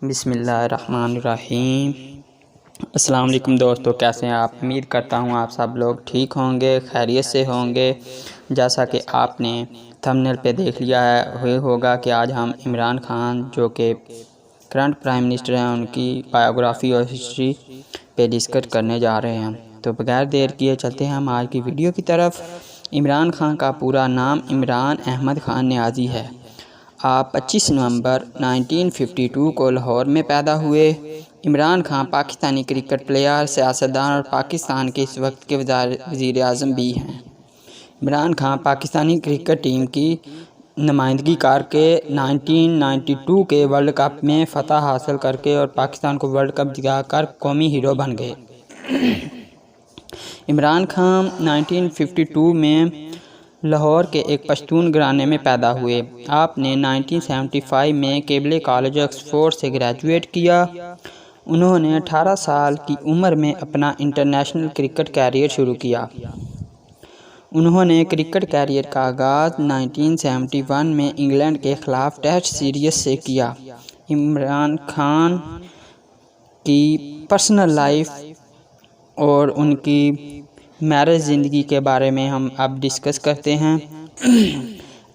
بسم اللہ الرحمن الرحیم۔ السلام علیکم دوستو، کیسے ہیں آپ؟ امید کرتا ہوں آپ سب لوگ ٹھیک ہوں گے، خیریت سے ہوں گے۔ جیسا کہ آپ نے تھمبنیل پہ دیکھ لیا ہے ہوگا کہ آج ہم عمران خان جو کہ کرنٹ پرائم منسٹر ہیں ان کی بایوگرافی اور ہسٹری پہ ڈسکس کرنے جا رہے ہیں۔ تو بغیر دیر کیے چلتے ہیں ہم آج کی ویڈیو کی طرف۔ عمران خان کا پورا نام عمران احمد خان نیازی ہے۔ آپ 25 نومبر 1952 کو لاہور میں پیدا ہوئے۔ عمران خان پاکستانی کرکٹ پلیئر، سیاستدان اور پاکستان کے اس وقت کے وزیر اعظم بھی ہیں۔ عمران خان پاکستانی کرکٹ ٹیم کی نمائندگی کر کے 1992 کے ورلڈ کپ میں فتح حاصل کر کے اور پاکستان کو ورلڈ کپ دکھا کر قومی ہیرو بن گئے۔ عمران خان 1952 میں لاہور کے ایک پشتون گھرانے میں پیدا ہوئے۔ آپ نے 1975 میں کیبل کالج آکسفورڈ سے گریجویٹ کیا۔ انہوں نے 18 سال کی عمر میں اپنا انٹرنیشنل کرکٹ کیریئر شروع کیا۔ انہوں نے کرکٹ کیریئر کا آغاز 1971 میں انگلینڈ کے خلاف ٹیسٹ سیریز سے کیا۔ عمران خان کی پرسنل لائف اور ان کی میرج زندگی کے بارے میں ہم اب ڈسکس کرتے ہیں۔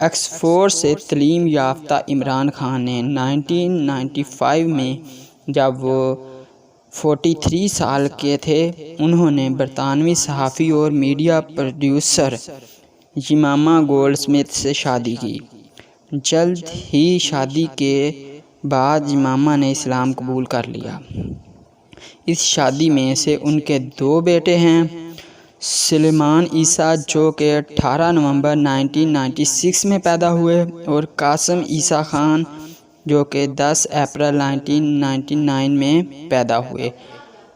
آکسفورڈ سے تعلیم یافتہ عمران خان نے 1995 میں جب وہ 43 سال کے تھے انہوں نے برطانوی صحافی اور میڈیا پروڈیوسر جیمما گولڈ سمتھ سے شادی کی۔ جلد ہی شادی کے بعد جیمما نے اسلام قبول کر لیا۔ اس شادی میں سے ان کے 2 بیٹے ہیں، سلیمان عیسیٰ جو کہ 18 نومبر 1996 میں پیدا ہوئے اور قاسم عیسیٰ خان جو کہ 10 اپریل 1999 میں پیدا ہوئے۔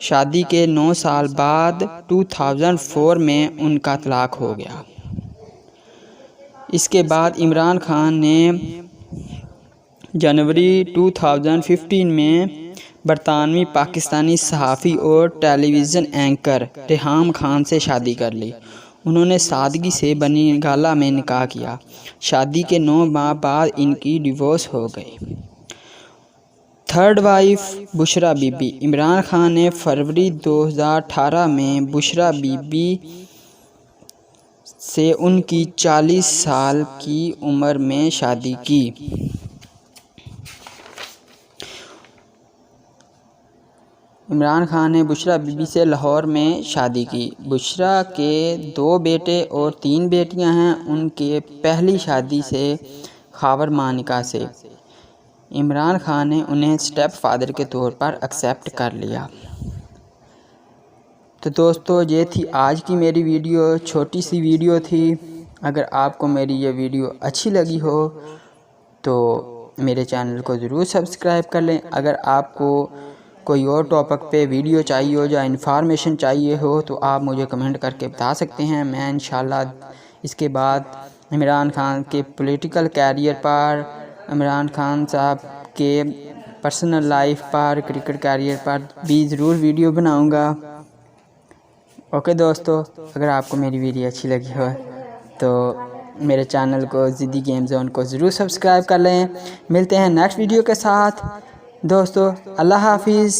شادی کے 9 سال بعد 2004 میں ان کا طلاق ہو گیا۔ اس کے بعد عمران خان نے جنوری 2015 میں برطانوی پاکستانی صحافی اور ٹیلی ویژن اینکر ریحام خان سے شادی کر لی۔ انہوں نے سادگی سے بنی گالہ میں نکاح کیا۔ شادی کے 9 ماہ بعد ان کی ڈیورس ہو گئی۔ تھرڈ وائف بشرا بی بی۔ عمران خان نے فروری 2018 میں بشرا بی بی سے ان کی 40 سال کی عمر میں شادی کی۔ عمران خان نے بشرا بی بی سے لاہور میں شادی کی۔ بشرا کے 2 بیٹے اور 3 بیٹیاں ہیں۔ ان کے پہلی شادی سے خاور ماں نکاح سے عمران خان نے انہیں سٹیپ فادر کے طور پر ایکسیپٹ کر لیا۔ تو دوستو یہ تھی آج کی میری ویڈیو، چھوٹی سی ویڈیو تھی۔ اگر آپ کو میری یہ ویڈیو اچھی لگی ہو تو میرے چینل کو ضرور سبسکرائب کر لیں۔ اگر آپ کو کوئی اور ٹاپک پہ ویڈیو چاہیے ہو یا انفارمیشن چاہیے ہو تو آپ مجھے کمنٹ کر کے بتا سکتے ہیں۔ میں انشاءاللہ اس کے بعد عمران خان کے پولیٹیکل کیریئر پر، عمران خان صاحب کے پرسنل لائف پر، کرکٹ کیریئر پر بھی ضرور ویڈیو بناؤں گا۔ اوکے دوستو، اگر آپ کو میری ویڈیو اچھی لگی ہو تو میرے چینل کو ضدی گیم زون کو ضرور سبسکرائب کر لیں۔ ملتے ہیں نیکسٹ ویڈیو کے ساتھ دوستو، اللہ حافظ۔